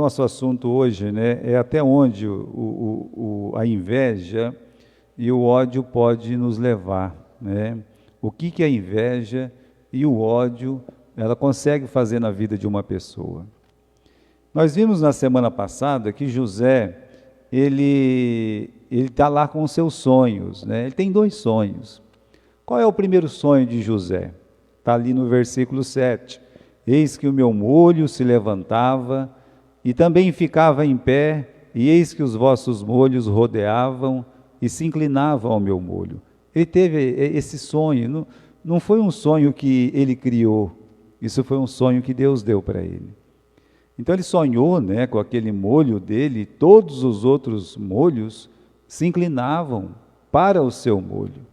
nosso assunto hoje, né, é até onde a inveja e o ódio pode nos levar, né? O que a inveja e o ódio, ela consegue fazer na vida de uma pessoa. Nós vimos na semana passada que José, ele está lá com os seus sonhos, né? Ele tem 2 sonhos. Qual é o primeiro sonho de José? Está ali no versículo 7. Eis que o meu molho se levantava e também ficava em pé, e eis que os vossos molhos rodeavam e se inclinavam ao meu molho. Ele teve esse sonho, não foi um sonho que ele criou, isso foi um sonho que Deus deu para ele. Então ele sonhou, né, com aquele molho dele, todos os outros molhos se inclinavam para o seu molho.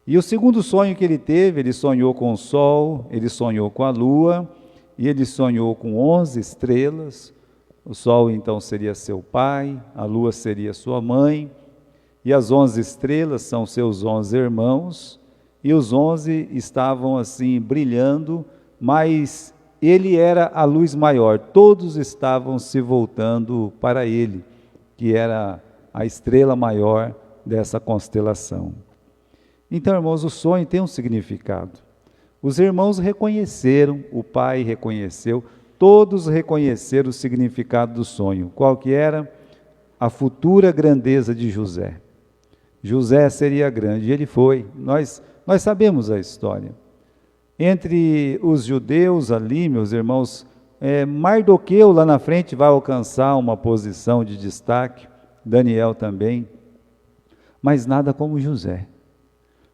E o segundo sonho que ele teve, ele sonhou com o sol, ele sonhou com a lua, e ele sonhou com 11 estrelas. O sol então seria seu pai, a lua seria sua mãe, e as 11 estrelas são seus 11 irmãos, e os 11 estavam assim brilhando, mas ele era a luz maior, todos estavam se voltando para ele, que era a estrela maior dessa constelação. Então, irmãos, o sonho tem um significado. Os irmãos reconheceram, o pai reconheceu, todos reconheceram o significado do sonho. Qual que era? A futura grandeza de José. José seria grande, e ele foi. Nós sabemos a história. Entre os judeus ali, meus irmãos, Mardoqueu lá na frente vai alcançar uma posição de destaque, Daniel também, mas nada como José.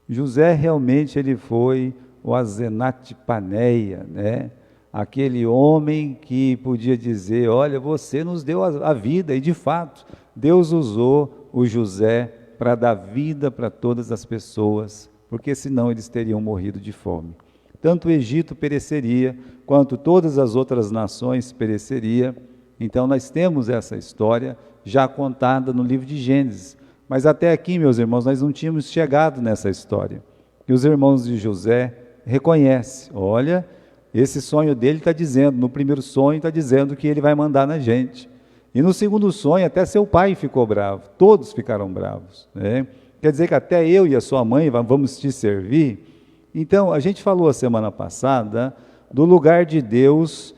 José realmente ele foi o Asenate Paneia, né? Aquele homem que podia dizer, olha, você nos deu a vida, e de fato, Deus usou o José para dar vida para todas as pessoas, porque senão eles teriam morrido de fome. Tanto o Egito pereceria, quanto todas as outras nações pereceria. Então nós temos essa história já contada no livro de Gênesis. Mas até aqui, meus irmãos, nós não tínhamos chegado nessa história. E os irmãos de José reconhecem, olha, esse sonho dele está dizendo, no primeiro sonho está dizendo que ele vai mandar na gente. E no segundo sonho até seu pai ficou bravo, todos ficaram bravos, né? Quer dizer que até eu e a sua mãe vamos te servir? Então, a gente falou a semana passada do lugar de Deus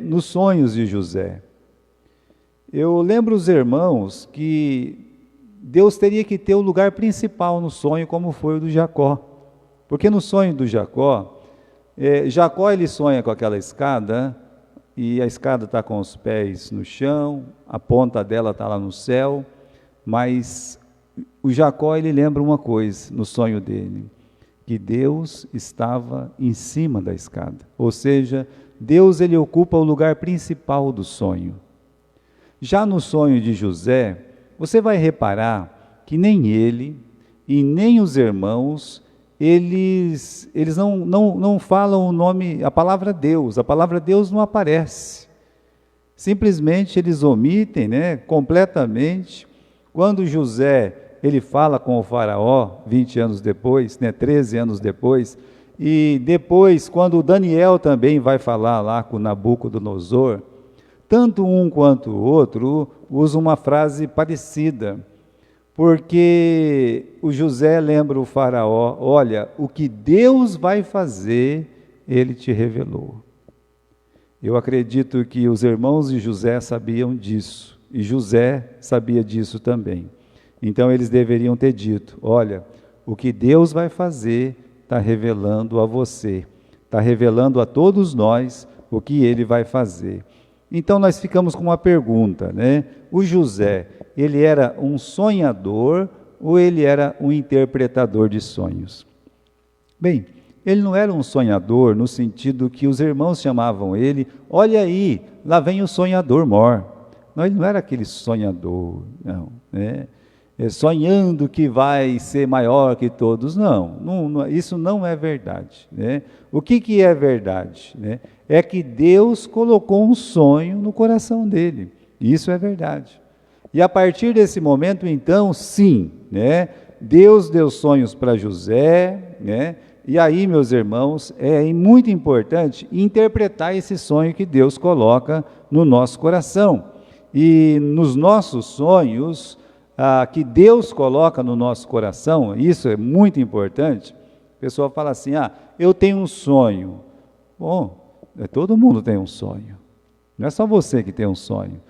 nos sonhos de José. Eu lembro os irmãos que Deus teria que ter o lugar principal no sonho, como foi o do Jacó. Porque no sonho do Jacó, Jacó ele sonha com aquela escada, e a escada está com os pés no chão, a ponta dela está lá no céu, mas o Jacó ele lembra uma coisa no sonho dele, que Deus estava em cima da escada. Ou seja, Deus ele ocupa o lugar principal do sonho. Já no sonho de José, você vai reparar que nem ele e nem os irmãos, eles não falam o nome, a palavra Deus não aparece. Simplesmente eles omitem, né, completamente. Quando José, ele fala com o faraó, 20 anos depois, né, 13 anos depois, e depois, quando Daniel também vai falar lá com Nabucodonosor, tanto um quanto o outro usam uma frase parecida, porque o José lembra o faraó, olha, o que Deus vai fazer, ele te revelou. Eu acredito que os irmãos de José sabiam disso, e José sabia disso também. Então eles deveriam ter dito, olha, o que Deus vai fazer está revelando a você, está revelando a todos nós o que ele vai fazer. Então nós ficamos com uma pergunta, né? O José, ele era um sonhador ou ele era um interpretador de sonhos? Bem, ele não era um sonhador no sentido que os irmãos chamavam ele, olha aí, lá vem o sonhador mor. Não, ele não era aquele sonhador, não, né? Sonhando que vai ser maior que todos, não, isso não é verdade, né? O que é verdade, né? É que Deus colocou um sonho no coração dele, isso é verdade. E a partir desse momento, então, sim, né? Deus deu sonhos para José, né? E aí, meus irmãos, é muito importante interpretar esse sonho que Deus coloca no nosso coração. E nos nossos sonhos, que Deus coloca no nosso coração, isso é muito importante. A pessoa fala assim, eu tenho um sonho. Bom, todo mundo tem um sonho. Não é só você que tem um sonho.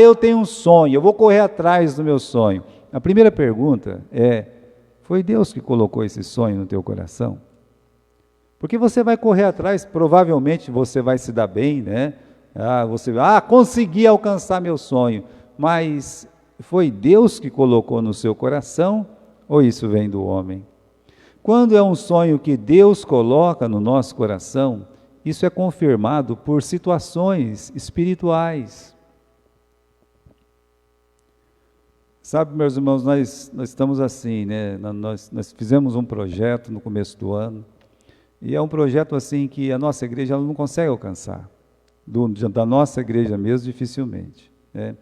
Eu tenho um sonho, eu vou correr atrás do meu sonho. A primeira pergunta é, foi Deus que colocou esse sonho no teu coração? Porque você vai correr atrás, provavelmente você vai se dar bem, né? Consegui alcançar meu sonho. Mas foi Deus que colocou no seu coração ou isso vem do homem? Quando é um sonho que Deus coloca no nosso coração, isso é confirmado por situações espirituais. Sabe, meus irmãos, nós estamos assim, né? Nós fizemos um projeto no começo do ano, e é um projeto assim que a nossa igreja ela não consegue alcançar, da nossa igreja mesmo, dificilmente, né?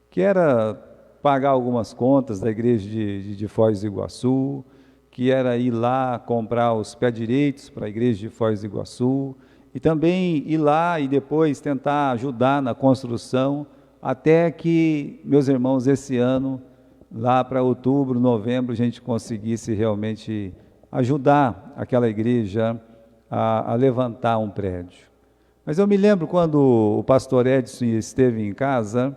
Que era pagar algumas contas da igreja de Foz do Iguaçu, que era ir lá comprar os pés direitos para a igreja de Foz do Iguaçu, e também ir lá e depois tentar ajudar na construção, até que, meus irmãos, esse ano, lá para outubro, novembro, a gente conseguisse realmente ajudar aquela igreja a levantar um prédio. Mas eu me lembro quando o pastor Edson esteve em casa,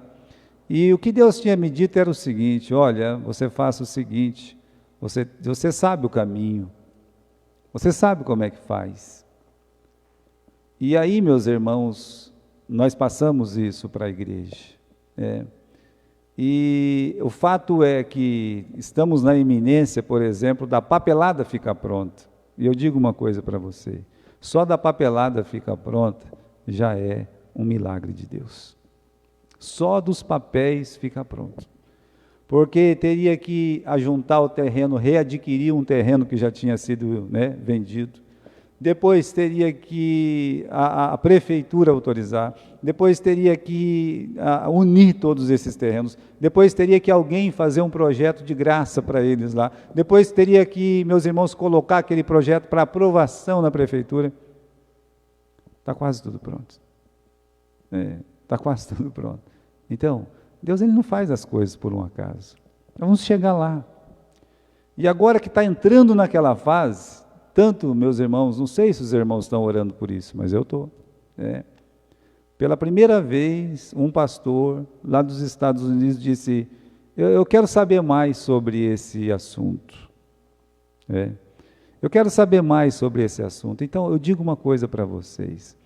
e o que Deus tinha me dito era o seguinte, olha, você faça o seguinte, você sabe o caminho, você sabe como é que faz. E aí, meus irmãos, nós passamos isso para a igreja. E o fato é que estamos na iminência, por exemplo, da papelada ficar pronta. E eu digo uma coisa para você, só da papelada ficar pronta já é um milagre de Deus. Só dos papéis fica pronto. Porque teria que ajuntar o terreno, readquirir um terreno que já tinha sido, né, vendido. Depois teria que a prefeitura autorizar, depois teria que unir todos esses terrenos, depois teria que alguém fazer um projeto de graça para eles lá, depois teria que, meus irmãos, colocar aquele projeto para aprovação na prefeitura. Está quase tudo pronto. Está quase tudo pronto. Então, Deus ele não faz as coisas por um acaso. Nós vamos chegar lá. E agora que está entrando naquela fase, tanto, meus irmãos, não sei se os irmãos estão orando por isso, mas eu estou. Pela primeira vez, um pastor lá dos Estados Unidos disse, eu quero saber mais sobre esse assunto. Eu quero saber mais sobre esse assunto. Então, eu digo uma coisa para vocês.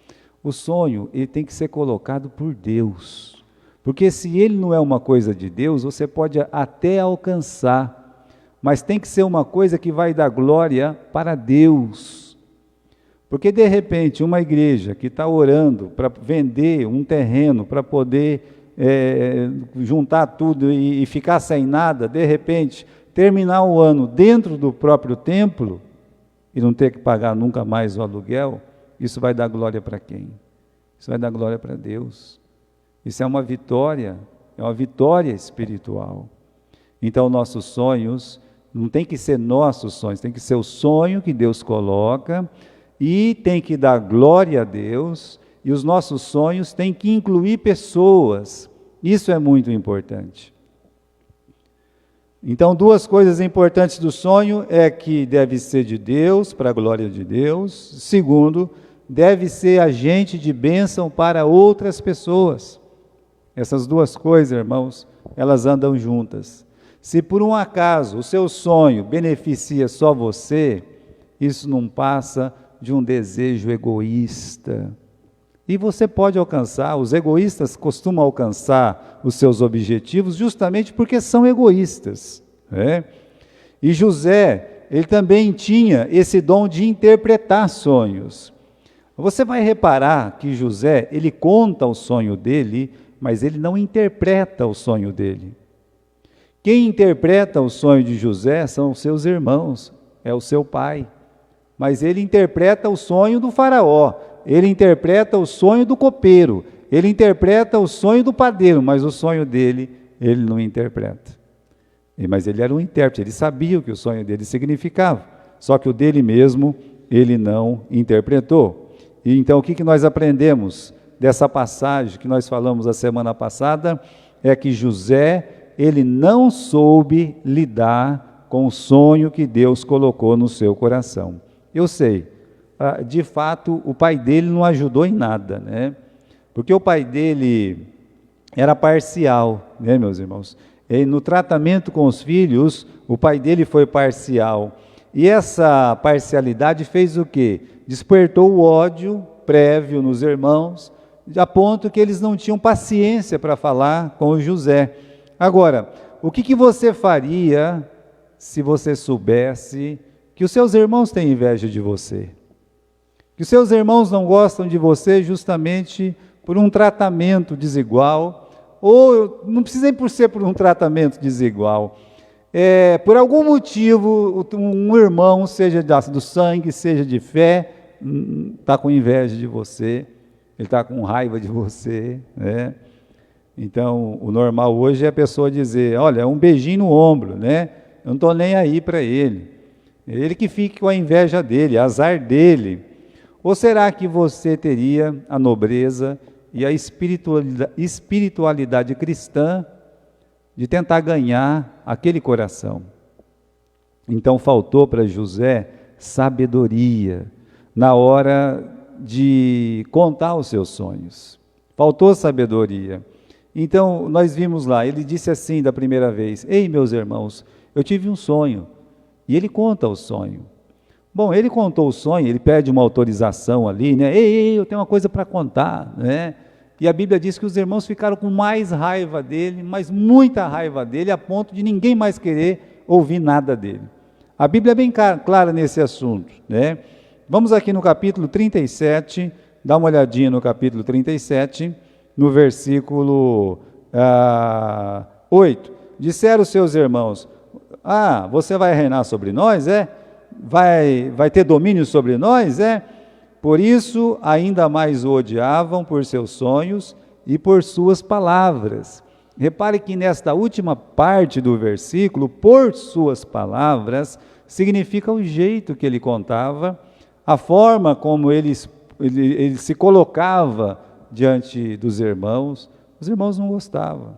O sonho, ele tem que ser colocado por Deus. Porque se ele não é uma coisa de Deus, você pode até alcançar, mas tem que ser uma coisa que vai dar glória para Deus. Porque de repente uma igreja que está orando para vender um terreno, para poder juntar tudo e ficar sem nada, de repente terminar o ano dentro do próprio templo e não ter que pagar nunca mais o aluguel, isso vai dar glória para quem? Isso vai dar glória para Deus. Isso é uma vitória espiritual. Então, nossos sonhos, não tem que ser nossos sonhos, tem que ser o sonho que Deus coloca, e tem que dar glória a Deus, e os nossos sonhos têm que incluir pessoas. Isso é muito importante. Então, duas coisas importantes do sonho é que deve ser de Deus, para a glória de Deus. Segundo, deve ser agente de bênção para outras pessoas. Essas duas coisas, irmãos, elas andam juntas. Se por um acaso o seu sonho beneficia só você, isso não passa de um desejo egoísta. E você pode alcançar, os egoístas costumam alcançar os seus objetivos justamente porque são egoístas. E José, ele também tinha esse dom de interpretar sonhos. Você vai reparar que José, ele conta o sonho dele, mas ele não interpreta o sonho dele. Quem interpreta o sonho de José são os seus irmãos, é o seu pai. Mas ele interpreta o sonho do faraó, ele interpreta o sonho do copeiro, ele interpreta o sonho do padeiro, mas o sonho dele, ele não interpreta. Mas ele era um intérprete, ele sabia o que o sonho dele significava, só que o dele mesmo, ele não interpretou. E então o que nós aprendemos dessa passagem que nós falamos a semana passada? É que José, ele não soube lidar com o sonho que Deus colocou no seu coração. Eu sei, de fato, o pai dele não ajudou em nada, né? Porque o pai dele era parcial, né, meus irmãos? E no tratamento com os filhos, o pai dele foi parcial. E essa parcialidade fez o quê? Despertou o ódio prévio nos irmãos, a ponto que eles não tinham paciência para falar com o José. Agora, o que você faria se você soubesse que os seus irmãos têm inveja de você? Que os seus irmãos não gostam de você justamente por um tratamento desigual, ou não precisa nem por ser por um tratamento desigual, por algum motivo, um irmão, seja do sangue, seja de fé, está com inveja de você, ele está com raiva de você, né? Então, o normal hoje é a pessoa dizer, olha, um beijinho no ombro, né? Eu não estou nem aí para ele. Ele que fique com a inveja dele, azar dele. Ou será que você teria a nobreza e a espiritualidade cristã de tentar ganhar aquele coração? Então, faltou para José sabedoria na hora de contar os seus sonhos. Faltou sabedoria. Então, nós vimos lá, ele disse assim da primeira vez, ei, meus irmãos, eu tive um sonho. E ele conta o sonho. Bom, ele contou o sonho, ele pede uma autorização ali, né? Ei, eu tenho uma coisa para contar, né? E a Bíblia diz que os irmãos ficaram com mais raiva dele, mas muita raiva dele, a ponto de ninguém mais querer ouvir nada dele. A Bíblia é bem clara nesse assunto, né? Vamos aqui no capítulo 37, dá uma olhadinha no capítulo 37, no versículo 8. Disseram os seus irmãos, você vai reinar sobre nós, é? Vai ter domínio sobre nós, é? Por isso, ainda mais o odiavam por seus sonhos e por suas palavras. Repare que nesta última parte do versículo, por suas palavras, significa o jeito que ele contava, a forma como ele se colocava diante dos irmãos. Os irmãos não gostavam.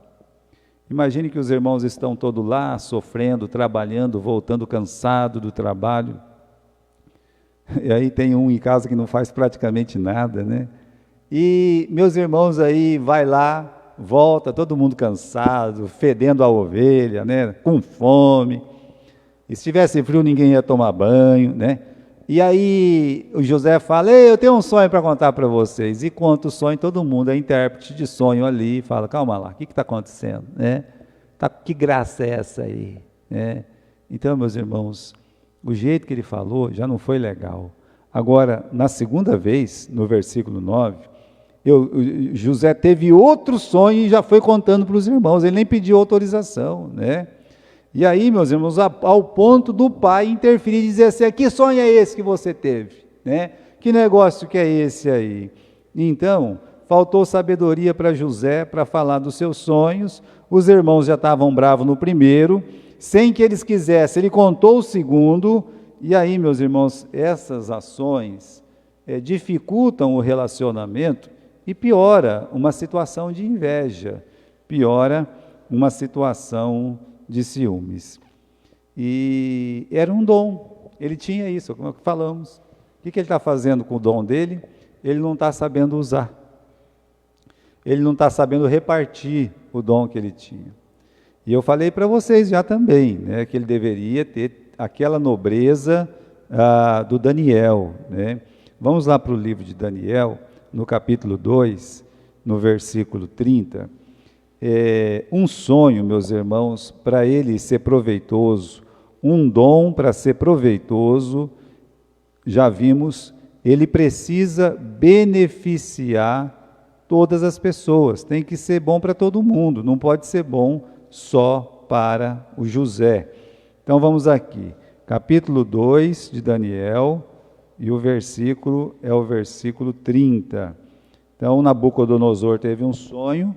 Imagine que os irmãos estão todos lá, sofrendo, trabalhando, voltando cansado do trabalho. E aí tem um em casa que não faz praticamente nada, né? E meus irmãos aí, vai lá, volta, todo mundo cansado, fedendo a ovelha, né? Com fome. E se tivesse frio, ninguém ia tomar banho, né? E aí o José fala, ei, eu tenho um sonho para contar para vocês. E conta o sonho, todo mundo é intérprete de sonho ali, fala, calma lá, o que está acontecendo? Né? Que graça é essa aí? Né? Então, meus irmãos, o jeito que ele falou já não foi legal. Agora, na segunda vez, no versículo 9, José teve outro sonho e já foi contando para os irmãos, ele nem pediu autorização, né? E aí, meus irmãos, ao ponto do pai interferir e dizer assim, que sonho é esse que você teve? Né? Que negócio que é esse aí? Então, faltou sabedoria para José para falar dos seus sonhos, os irmãos já estavam bravos no primeiro, sem que eles quisessem, ele contou o segundo, e aí, meus irmãos, essas ações dificultam o relacionamento e piora uma situação de inveja, piora uma situação de ciúmes. E era um dom, ele tinha isso, como falamos. O que ele está fazendo com o dom dele? Ele não está sabendo usar. Ele não está sabendo repartir o dom que ele tinha. E eu falei para vocês já também, né, que ele deveria ter aquela nobreza do Daniel. Né? Vamos lá para o livro de Daniel, no capítulo 2, no versículo 30. Um sonho, meus irmãos, para ele ser proveitoso, um dom para ser proveitoso, já vimos, ele precisa beneficiar todas as pessoas, tem que ser bom para todo mundo, não pode ser bom só para o José. Então vamos aqui, capítulo 2 de Daniel, e o versículo é o versículo 30. Então Nabucodonosor teve um sonho,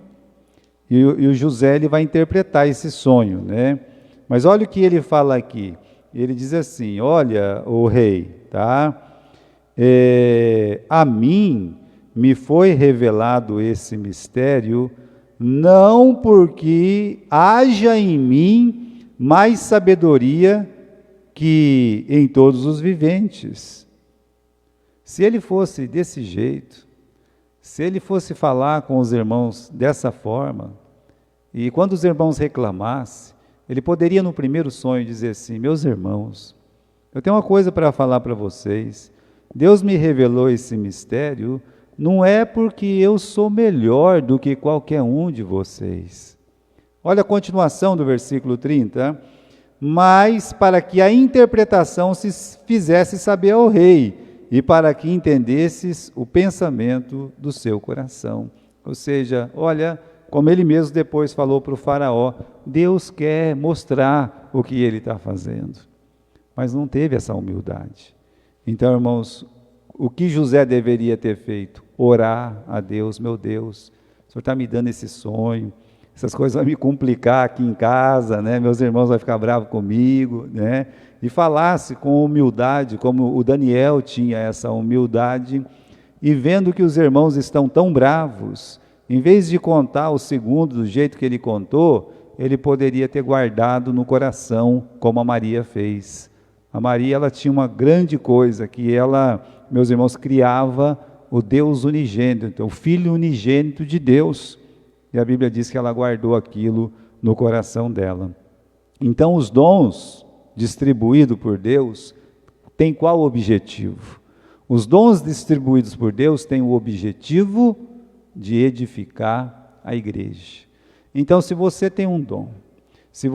e o José ele vai interpretar esse sonho, né? Mas olha o que ele fala aqui. Ele diz assim, olha, o rei, tá? a mim me foi revelado esse mistério, não porque haja em mim mais sabedoria que em todos os viventes. Se ele fosse desse jeito, se ele fosse falar com os irmãos dessa forma, e quando os irmãos reclamassem, ele poderia no primeiro sonho dizer assim: meus irmãos, eu tenho uma coisa para falar para vocês, Deus me revelou esse mistério, não é porque eu sou melhor do que qualquer um de vocês. Olha a continuação do versículo 30, mas para que a interpretação se fizesse saber ao rei, e para que entendesses o pensamento do seu coração. Ou seja, olha, como ele mesmo depois falou para o faraó, Deus quer mostrar o que ele está fazendo, mas não teve essa humildade. Então, irmãos, o que José deveria ter feito? Orar a Deus: meu Deus, o Senhor está me dando esse sonho, essas coisas vão me complicar aqui em casa, né? Meus irmãos vão ficar bravos comigo, né? E falasse com humildade, como o Daniel tinha essa humildade, e vendo que os irmãos estão tão bravos, em vez de contar o segundo do jeito que ele contou, ele poderia ter guardado no coração, como a Maria fez. A Maria, ela tinha uma grande coisa, que ela, meus irmãos, criava o Deus unigênito, o Filho unigênito de Deus. E a Bíblia diz que ela guardou aquilo no coração dela. Então, os dons distribuídos por Deus têm qual objetivo? Os dons distribuídos por Deus têm o objetivo de edificar a igreja. Então, se você tem um dom, se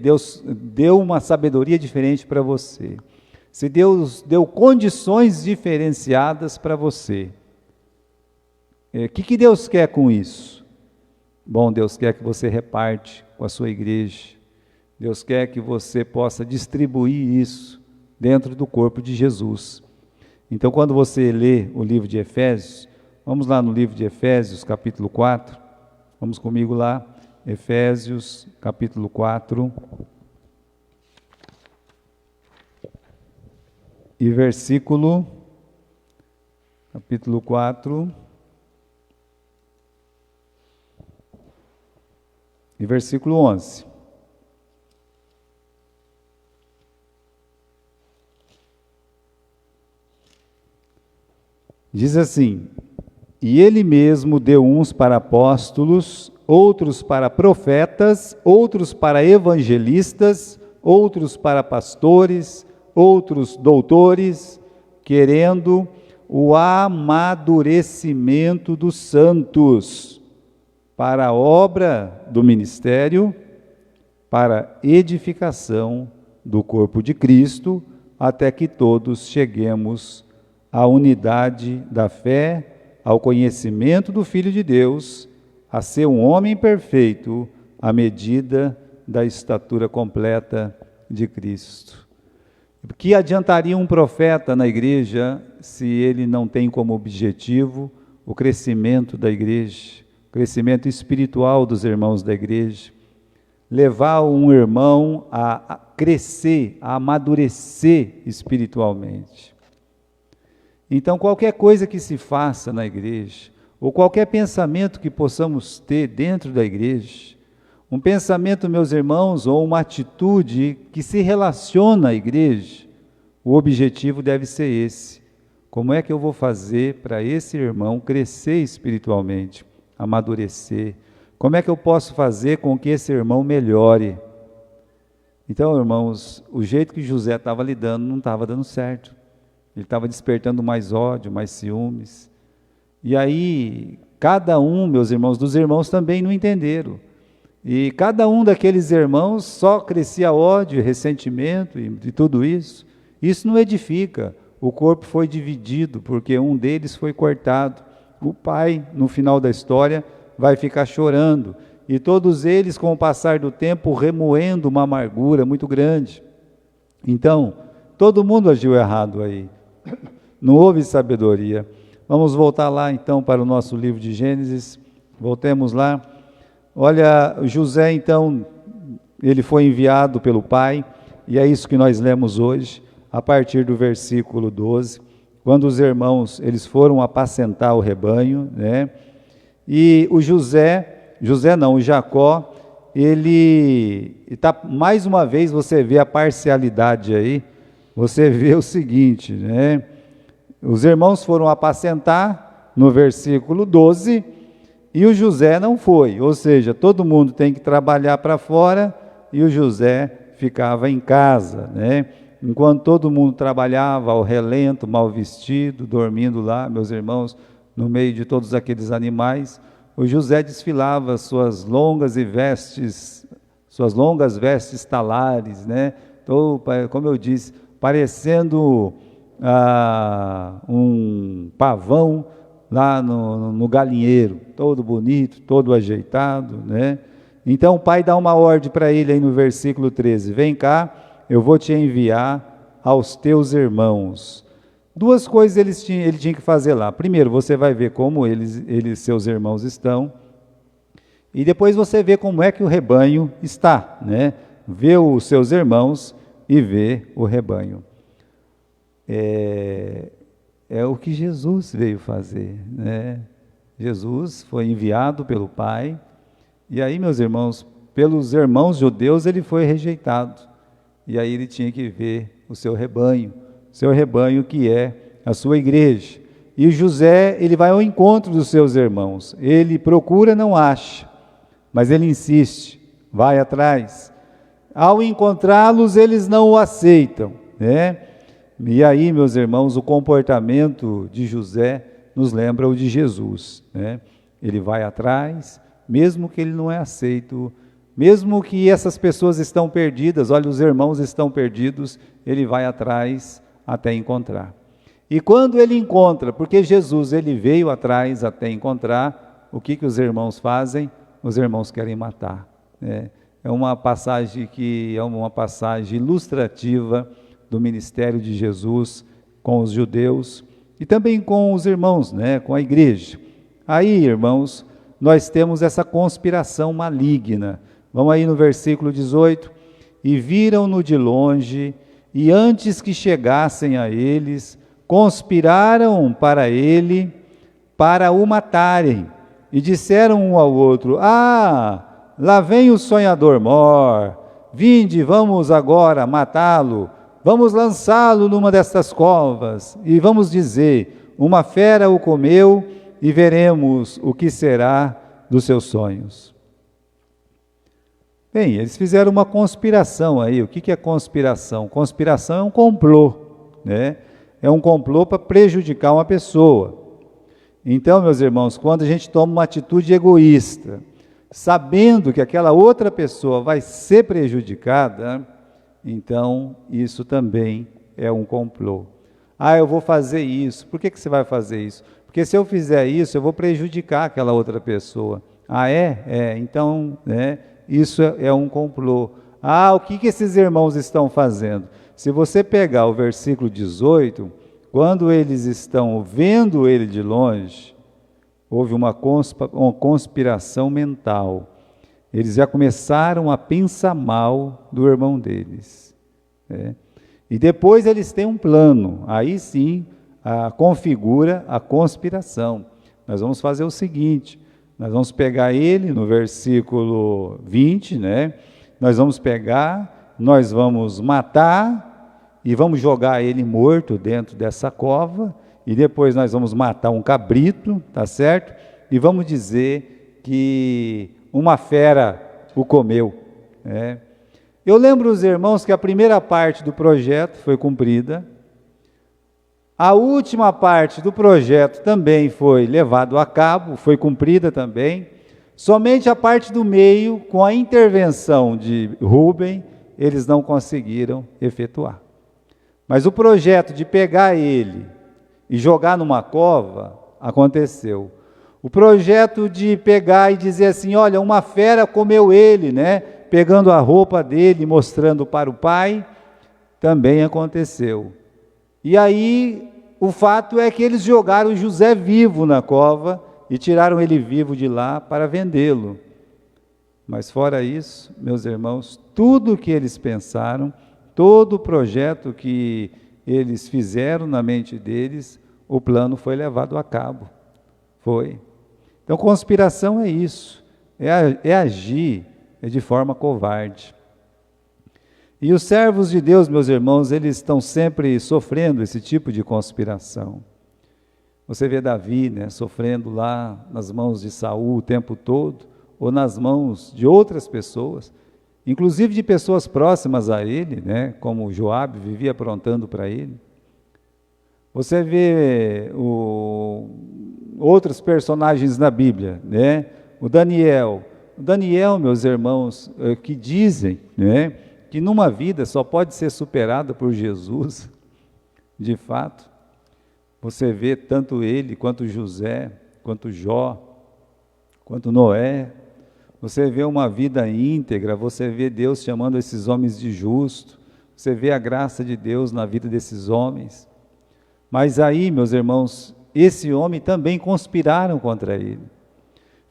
Deus deu uma sabedoria diferente para você, se Deus deu condições diferenciadas para você, o que Deus quer com isso? Bom, Deus quer que você reparte com a sua igreja. Deus quer que você possa distribuir isso dentro do corpo de Jesus. Então, quando você lê o livro de Efésios, vamos lá no livro de Efésios, capítulo 4, vamos comigo lá, Efésios, capítulo 4, e capítulo 4, e versículo 11. Diz assim: e ele mesmo deu uns para apóstolos, outros para profetas, outros para evangelistas, outros para pastores, outros doutores, querendo o amadurecimento dos santos, para a obra do ministério, para edificação do corpo de Cristo, até que todos cheguemos à unidade da fé, ao conhecimento do Filho de Deus, a ser um homem perfeito, à medida da estatura completa de Cristo. O que adiantaria um profeta na igreja se ele não tem como objetivo o crescimento da igreja, o crescimento espiritual dos irmãos da igreja, levar um irmão a crescer, a amadurecer espiritualmente. Então, qualquer coisa que se faça na igreja, ou qualquer pensamento que possamos ter dentro da igreja, um pensamento, meus irmãos, ou uma atitude que se relaciona à igreja, o objetivo deve ser esse. Como é que eu vou fazer para esse irmão crescer espiritualmente, amadurecer? Como é que eu posso fazer com que esse irmão melhore? Então, irmãos, o jeito que José estava lidando não estava dando certo. Ele estava despertando mais ódio, mais ciúmes. E aí, cada um, meus irmãos, dos irmãos também não entenderam. E cada um daqueles irmãos só crescia ódio, ressentimento e tudo isso. Isso não edifica. O corpo foi dividido porque um deles foi cortado. O pai, no final da história, vai ficar chorando. E todos eles, com o passar do tempo, remoendo uma amargura muito grande. Então, todo mundo agiu errado aí. Não houve sabedoria. Vamos voltar lá então para o nosso livro de Gênesis. Voltemos lá. Olha, José então, ele foi enviado pelo pai, e é isso que nós lemos hoje, a partir do versículo 12. quando os irmãos eles foram apacentar o rebanho, né? E o o Jacó, ele está, mais uma vez você vê a parcialidade aí, você vê o seguinte, né? Os irmãos foram apacentar, no versículo 12, e o José não foi, ou seja, todo mundo tem que trabalhar para fora, e o José ficava em casa, né? Enquanto todo mundo trabalhava ao relento, mal vestido, dormindo lá, meus irmãos, no meio de todos aqueles animais, o José desfilava suas longas vestes talares, né? Então, como eu disse, parecendo um pavão lá no galinheiro, todo bonito, todo ajeitado, né? Então o pai dá uma ordem para ele aí no versículo 13, vem cá, eu vou te enviar aos teus irmãos. Duas coisas ele tinha que fazer lá. Primeiro, você vai ver como seus irmãos estão, e depois você vê como é que o rebanho está, né? Vê os seus irmãos e vê o rebanho. É o que Jesus veio fazer, né? Jesus foi enviado pelo Pai, e aí, meus irmãos, pelos irmãos judeus ele foi rejeitado, e aí ele tinha que ver o seu rebanho que é a sua igreja. E o José, ele vai ao encontro dos seus irmãos, ele procura, não acha, mas ele insiste, vai atrás. Ao encontrá-los, eles não o aceitam, né? E aí, meus irmãos, o comportamento de José nos lembra o de Jesus, né? Ele vai atrás, mesmo que ele não é aceito, mesmo que essas pessoas estão perdidas, olha, os irmãos estão perdidos, ele vai atrás até encontrar. E quando ele encontra, porque Jesus ele veio atrás até encontrar, o que os irmãos fazem? Os irmãos querem matar, né? É uma passagem ilustrativa do ministério de Jesus com os judeus e também com os irmãos, né, com a igreja. Aí, irmãos, nós temos essa conspiração maligna. Vamos aí no versículo 18. E viram-no de longe, e antes que chegassem a eles, conspiraram para ele, para o matarem, e disseram um ao outro: lá vem o sonhador mor, vinde, vamos agora matá-lo, vamos lançá-lo numa destas covas, e vamos dizer, uma fera o comeu, e veremos o que será dos seus sonhos. Bem, eles fizeram uma conspiração aí. O que é conspiração? Conspiração é um complô, né? É um complô para prejudicar uma pessoa. Então, meus irmãos, quando a gente toma uma atitude egoísta, sabendo que aquela outra pessoa vai ser prejudicada, então isso também é um complô. Eu vou fazer isso. Por que você vai fazer isso? Porque se eu fizer isso, eu vou prejudicar aquela outra pessoa. Então, né, isso é um complô. O que esses irmãos estão fazendo? Se você pegar o versículo 18, quando eles estão vendo ele de longe, houve uma conspiração mental. Eles já começaram a pensar mal do irmão deles, né? E depois eles têm um plano, aí sim, configura a conspiração. Nós vamos fazer o seguinte, nós vamos pegar ele no versículo 20, né? Nós vamos matar e vamos jogar ele morto dentro dessa cova, e depois nós vamos matar um cabrito, tá certo? E vamos dizer que uma fera o comeu, né? Eu lembro os irmãos que a primeira parte do projeto foi cumprida, a última parte do projeto também foi levado a cabo, foi cumprida também, somente a parte do meio, com a intervenção de Rúben, eles não conseguiram efetuar. Mas o projeto de pegar ele e jogar numa cova, aconteceu. O projeto de pegar e dizer assim, olha, uma fera comeu ele, né? Pegando a roupa dele, mostrando para o pai, também aconteceu. E aí, o fato é que eles jogaram José vivo na cova e tiraram ele vivo de lá para vendê-lo. Mas fora isso, meus irmãos, tudo o que eles pensaram, todo o projeto que eles fizeram na mente deles, o plano foi levado a cabo. Foi. Então, conspiração é isso, é agir de forma covarde. E os servos de Deus, meus irmãos, eles estão sempre sofrendo esse tipo de conspiração. Você vê Davi, né, sofrendo lá nas mãos de Saul o tempo todo, ou nas mãos de outras pessoas, inclusive de pessoas próximas a ele, né, como Joabe vivia aprontando para ele. Você vê outros personagens na Bíblia, né, o Daniel, meus irmãos, que dizem, né, que numa vida só pode ser superada por Jesus, de fato. Você vê tanto ele, quanto José, quanto Jó, quanto Noé. Você vê uma vida íntegra, você vê Deus chamando esses homens de justo, você vê a graça de Deus na vida desses homens. Mas aí, meus irmãos, esse homem também conspiraram contra ele.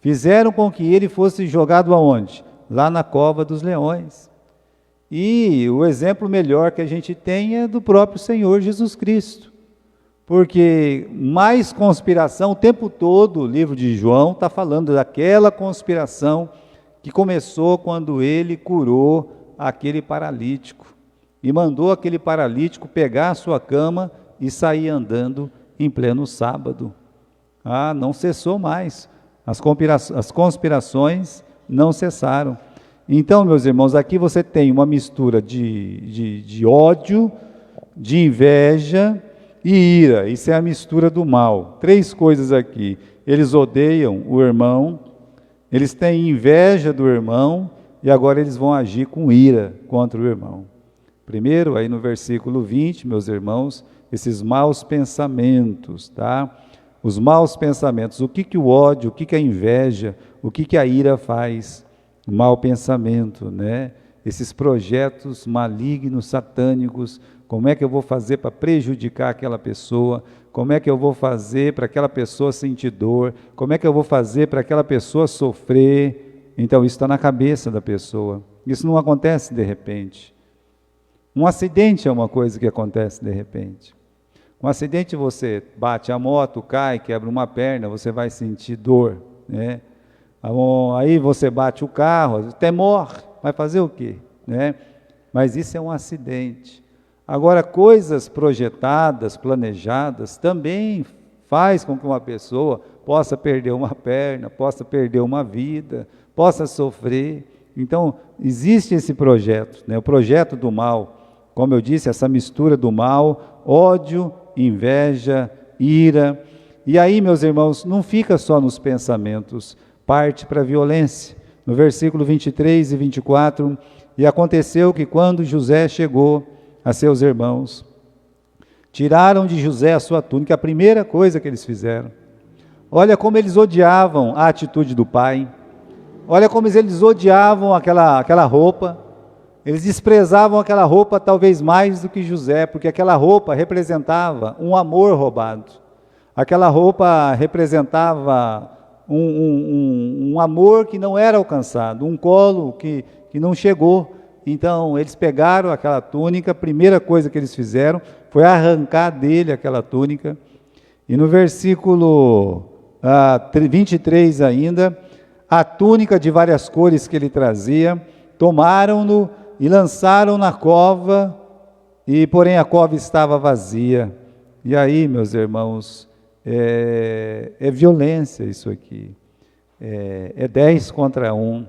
Fizeram com que ele fosse jogado aonde? Lá na cova dos leões. E o exemplo melhor que a gente tem é do próprio Senhor Jesus Cristo. Porque mais conspiração, o tempo todo o livro de João está falando daquela conspiração que começou quando ele curou aquele paralítico. E mandou aquele paralítico pegar a sua cama e sair andando em pleno sábado. Não cessou mais. As conspirações não cessaram. Então, meus irmãos, aqui você tem uma mistura de ódio, de inveja e ira. Isso é a mistura do mal. 3 coisas aqui. Eles odeiam o irmão, eles têm inveja do irmão e agora eles vão agir com ira contra o irmão. Primeiro, aí no versículo 20, meus irmãos, esses maus pensamentos, tá? Os maus pensamentos. O que o ódio, o que a inveja, o que a ira faz? Mau pensamento, né? Esses projetos malignos, satânicos, como é que eu vou fazer para prejudicar aquela pessoa? Como é que eu vou fazer para aquela pessoa sentir dor? Como é que eu vou fazer para aquela pessoa sofrer? Então, isso está na cabeça da pessoa. Isso não acontece de repente. Um acidente é uma coisa que acontece de repente. Um acidente, você bate a moto, cai, quebra uma perna, você vai sentir dor, né? Aí você bate o carro, até morre, vai fazer o quê? Né? Mas isso é um acidente. Agora, coisas projetadas, planejadas, também faz com que uma pessoa possa perder uma perna, possa perder uma vida, possa sofrer. Então, existe esse projeto, né? O projeto do mal, como eu disse, essa mistura do mal, ódio, inveja, ira. E aí, meus irmãos, não fica só nos pensamentos, parte para a violência. No versículo 23 e 24, e aconteceu que quando José chegou a seus irmãos, tiraram de José a sua túnica, a primeira coisa que eles fizeram. Olha como eles odiavam a atitude do pai, olha como eles odiavam aquela roupa, eles desprezavam aquela roupa talvez mais do que José, porque aquela roupa representava um amor roubado, aquela roupa representava um amor que não era alcançado, um colo que não chegou. Então, eles pegaram aquela túnica, a primeira coisa que eles fizeram foi arrancar dele aquela túnica. E no versículo 23 ainda, a túnica de várias cores que ele trazia, tomaram-no e lançaram na cova, e porém a cova estava vazia. E aí, meus irmãos, é violência isso aqui, é 10 contra 1,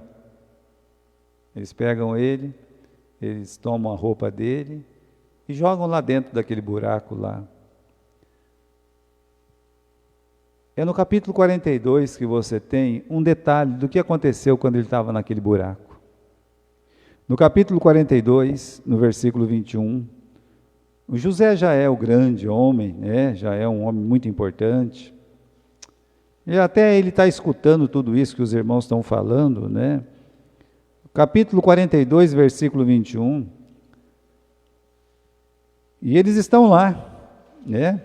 eles pegam ele, eles tomam a roupa dele e jogam lá dentro daquele buraco lá. É no capítulo 42 que você tem um detalhe do que aconteceu quando ele estava naquele buraco. No capítulo 42, no versículo 21, o José já é o grande homem, né? Já é um homem muito importante. E até ele está escutando tudo isso que os irmãos estão falando, né? Capítulo 42, versículo 21. E eles estão lá, né?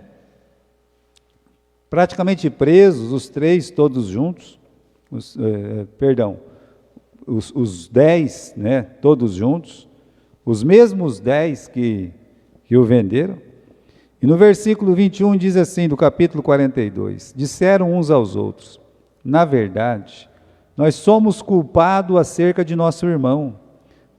Praticamente presos, os 3 todos juntos, os 10, né, todos juntos, os mesmos 10 que o venderam, E no versículo 21 diz assim, do capítulo 42, disseram uns aos outros, na verdade, nós somos culpados acerca de nosso irmão,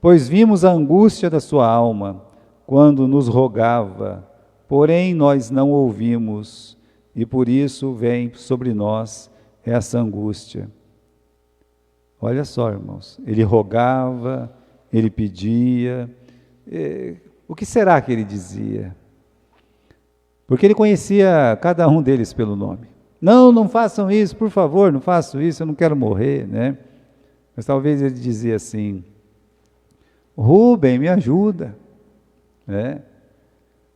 pois vimos a angústia da sua alma, quando nos rogava, porém nós não ouvimos, e por isso vem sobre nós essa angústia. Olha só, irmãos, ele rogava, ele pedia, o que será que ele dizia? Porque ele conhecia cada um deles pelo nome. Não, não façam isso, por favor, não façam isso, eu não quero morrer, né? Mas talvez ele dizia assim, Rubem, me ajuda, né?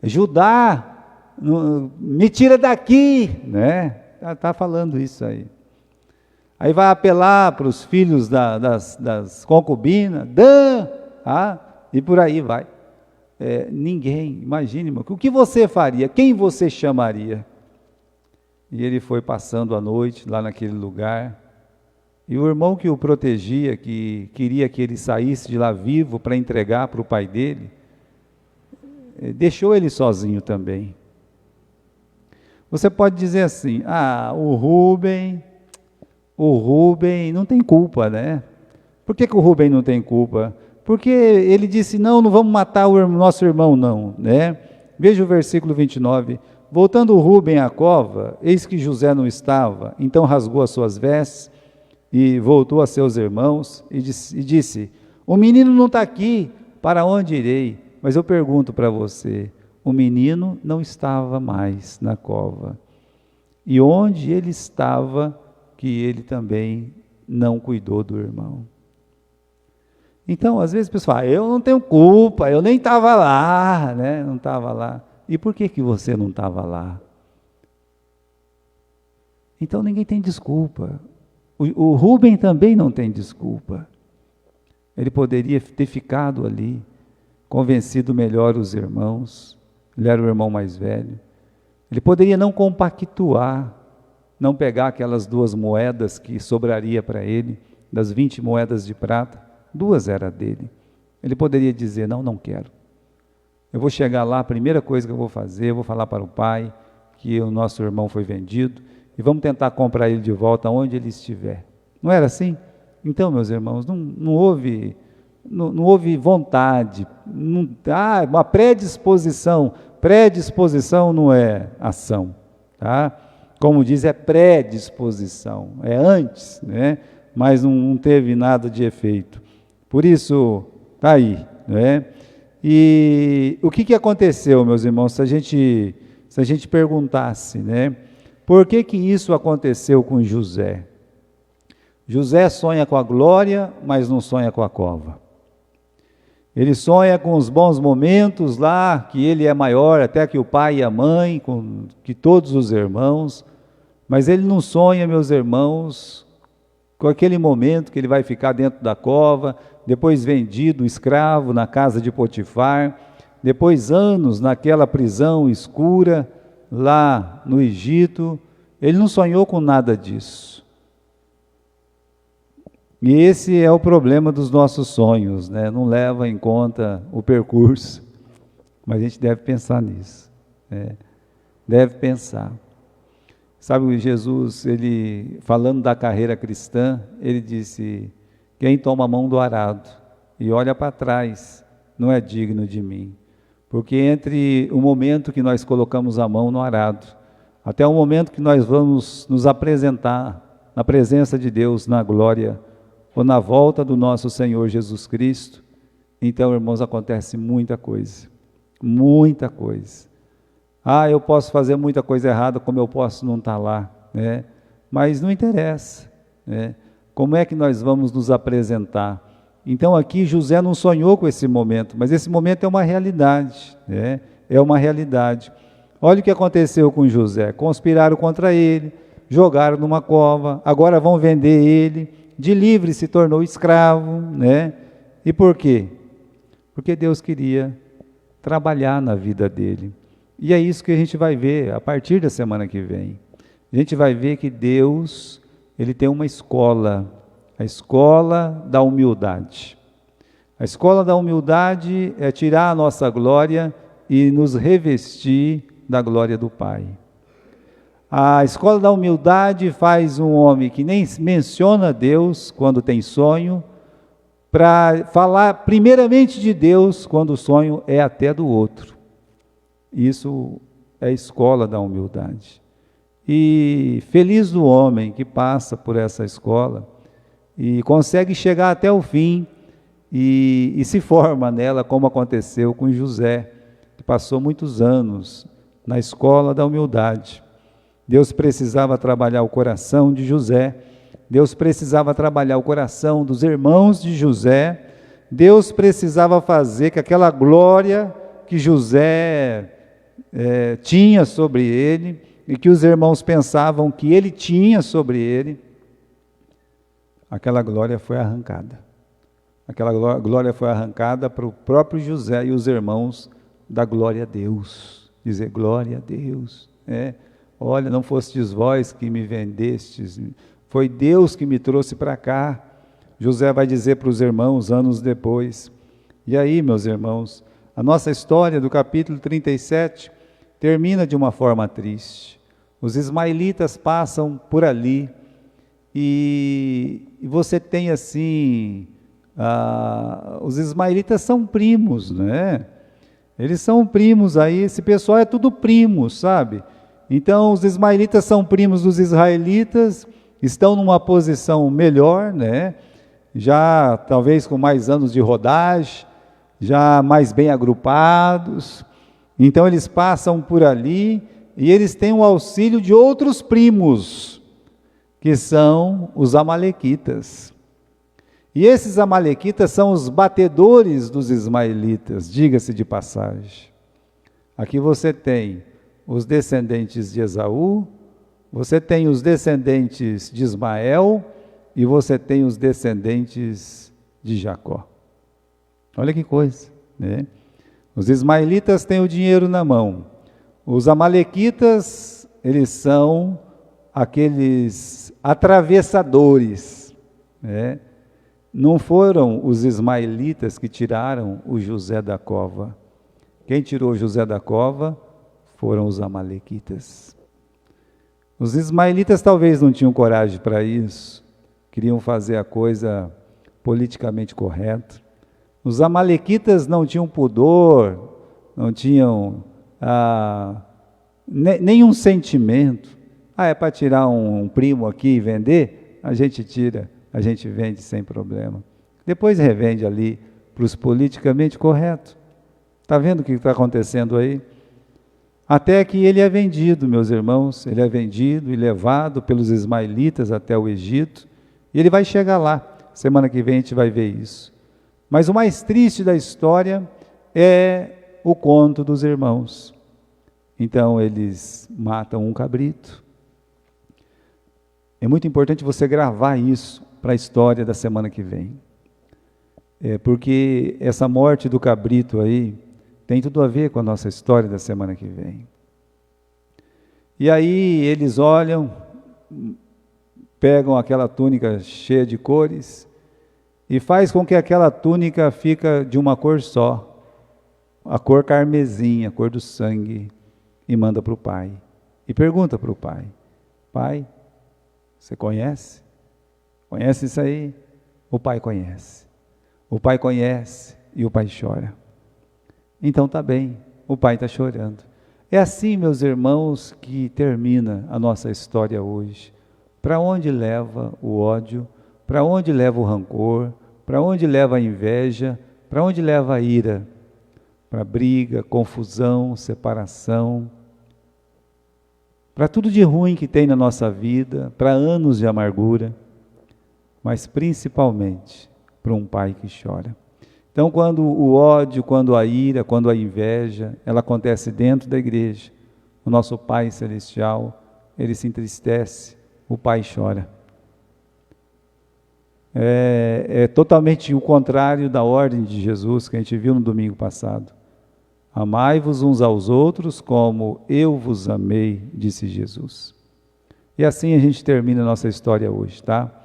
Judá, me tira daqui, né? Está falando isso aí. Aí vai apelar para os filhos das concubinas, Dan, e por aí vai. Ninguém, imagine, irmão, o que você faria? Quem você chamaria? E ele foi passando a noite lá naquele lugar, e o irmão que o protegia, que queria que ele saísse de lá vivo para entregar para o pai dele, deixou ele sozinho também. Você pode dizer assim, o Rubem não tem culpa, né? Por que o Rubem não tem culpa? Porque ele disse, não vamos matar o nosso irmão não, né? Veja o versículo 29, voltando o Rubem à cova, eis que José não estava, então rasgou as suas vestes e voltou a seus irmãos e disse, o menino não está aqui, para onde irei? Mas eu pergunto para você, o menino não estava mais na cova, e onde ele estava, que ele também não cuidou do irmão. Então, às vezes a pessoa fala, eu não tenho culpa, eu nem estava lá, né? Não estava lá. E por que você não estava lá? Então ninguém tem desculpa. O Rubem também não tem desculpa. Ele poderia ter ficado ali, convencido melhor os irmãos, ele era o irmão mais velho. Ele poderia não compactuar, não pegar aquelas 2 moedas que sobraria para ele, das 20 moedas de prata, 2 era dele. Ele poderia dizer, não quero. Eu vou chegar lá, a primeira coisa que eu vou fazer, eu vou falar para o pai que o nosso irmão foi vendido e vamos tentar comprar ele de volta onde ele estiver. Não era assim? Então, meus irmãos, não houve vontade, uma predisposição. Predisposição não é ação, tá? Como diz, é predisposição, é antes, né? Mas não teve nada de efeito. Por isso, está aí, né? E o que aconteceu, meus irmãos, se a gente perguntasse, né? Por que isso aconteceu com José? José sonha com a glória, mas não sonha com a cova. Ele sonha com os bons momentos lá, que ele é maior até que o pai e a mãe, que todos os irmãos, mas ele não sonha, meus irmãos, com aquele momento que ele vai ficar dentro da cova, depois vendido, escravo na casa de Potifar, depois anos naquela prisão escura lá no Egito. Ele não sonhou com nada disso. E esse é o problema dos nossos sonhos, né? Não leva em conta o percurso, mas a gente deve pensar nisso, né? Deve pensar. Sabe, Jesus, ele falando da carreira cristã, ele disse, quem toma a mão do arado e olha para trás, não é digno de mim. Porque entre o momento que nós colocamos a mão no arado, até o momento que nós vamos nos apresentar na presença de Deus, na glória, ou na volta do nosso Senhor Jesus Cristo, então, irmãos, acontece muita coisa, muita coisa. Eu posso fazer muita coisa errada, como eu posso não estar lá, né? Mas não interessa, né? Como é que nós vamos nos apresentar? Então aqui José não sonhou com esse momento, mas esse momento é uma realidade, né? É uma realidade. Olha o que aconteceu com José, conspiraram contra ele, jogaram numa cova, agora vão vender ele, de livre se tornou escravo, né? E por quê? Porque Deus queria trabalhar na vida dele. E é isso que a gente vai ver a partir da semana que vem. A gente vai ver que Deus, ele tem uma escola, a escola da humildade. A escola da humildade é tirar a nossa glória e nos revestir da glória do Pai. A escola da humildade faz um homem que nem menciona Deus quando tem sonho, para falar primeiramente de Deus quando o sonho é até do outro. Isso é a escola da humildade. E feliz do homem que passa por essa escola e consegue chegar até o fim e se forma nela, como aconteceu com José, que passou muitos anos na escola da humildade. Deus precisava trabalhar o coração de José, Deus precisava trabalhar o coração dos irmãos de José, Deus precisava fazer que aquela glória que José tinha sobre ele, e que os irmãos pensavam que ele tinha sobre ele, aquela glória foi arrancada. Aquela glória foi arrancada para o próprio José e os irmãos da glória a Deus. Dizer glória a Deus. Olha, não fostes vós que me vendestes, foi Deus que me trouxe para cá. José vai dizer para os irmãos anos depois. E aí, meus irmãos, a nossa história do capítulo 37 termina de uma forma triste. Os ismaelitas passam por ali e você tem assim, os ismaelitas são primos, né? Eles são primos aí, esse pessoal é tudo primo, sabe? Então os ismaelitas são primos dos israelitas, estão numa posição melhor, né? Já talvez com mais anos de rodagem, já mais bem agrupados. Então eles passam por ali e eles têm o auxílio de outros primos, que são os amalequitas. E esses amalequitas são os batedores dos ismaelitas, diga-se de passagem. Aqui você tem os descendentes de Esaú, você tem os descendentes de Ismael e você tem os descendentes de Jacó. Olha que coisa, né? Os ismaelitas têm o dinheiro na mão. Os amalequitas, eles são aqueles atravessadores, né? Não foram os ismaelitas que tiraram o José da cova. Quem tirou José da cova foram os amalequitas. Os ismaelitas talvez não tinham coragem para isso, queriam fazer a coisa politicamente correta. Os amalequitas não tinham pudor, não tinham nenhum sentimento. É para tirar um primo aqui e vender? A gente tira, a gente vende sem problema. Depois revende ali para os politicamente corretos. Está vendo o que está acontecendo aí? Até que ele é vendido, meus irmãos, ele é vendido e levado pelos ismaelitas até o Egito, e ele vai chegar lá. Semana que vem a gente vai ver isso. Mas o mais triste da história é o conto dos irmãos. Então eles matam um cabrito. É muito importante você gravar isso para a história da semana que vem. Porque essa morte do cabrito aí tem tudo a ver com a nossa história da semana que vem. E aí eles olham, pegam aquela túnica cheia de cores e faz com que aquela túnica fica de uma cor só, a cor carmesim, a cor do sangue, e manda para o pai. E pergunta para o pai: pai, você conhece? Conhece isso aí? O pai conhece. O pai conhece e o pai chora. Então tá bem, o pai está chorando. É assim, meus irmãos, que termina a nossa história hoje. Para onde leva o ódio? Para onde leva o rancor? Para onde leva a inveja? Para onde leva a ira? Para briga, confusão, separação. Para tudo de ruim que tem na nossa vida, para anos de amargura, mas principalmente para um pai que chora. Então, quando o ódio, quando a ira, quando a inveja, ela acontece dentro da igreja, o nosso Pai Celestial, ele se entristece, o Pai chora. É totalmente o contrário da ordem de Jesus, que a gente viu no domingo passado. Amai-vos uns aos outros como eu vos amei, disse Jesus. E assim a gente termina a nossa história hoje, tá?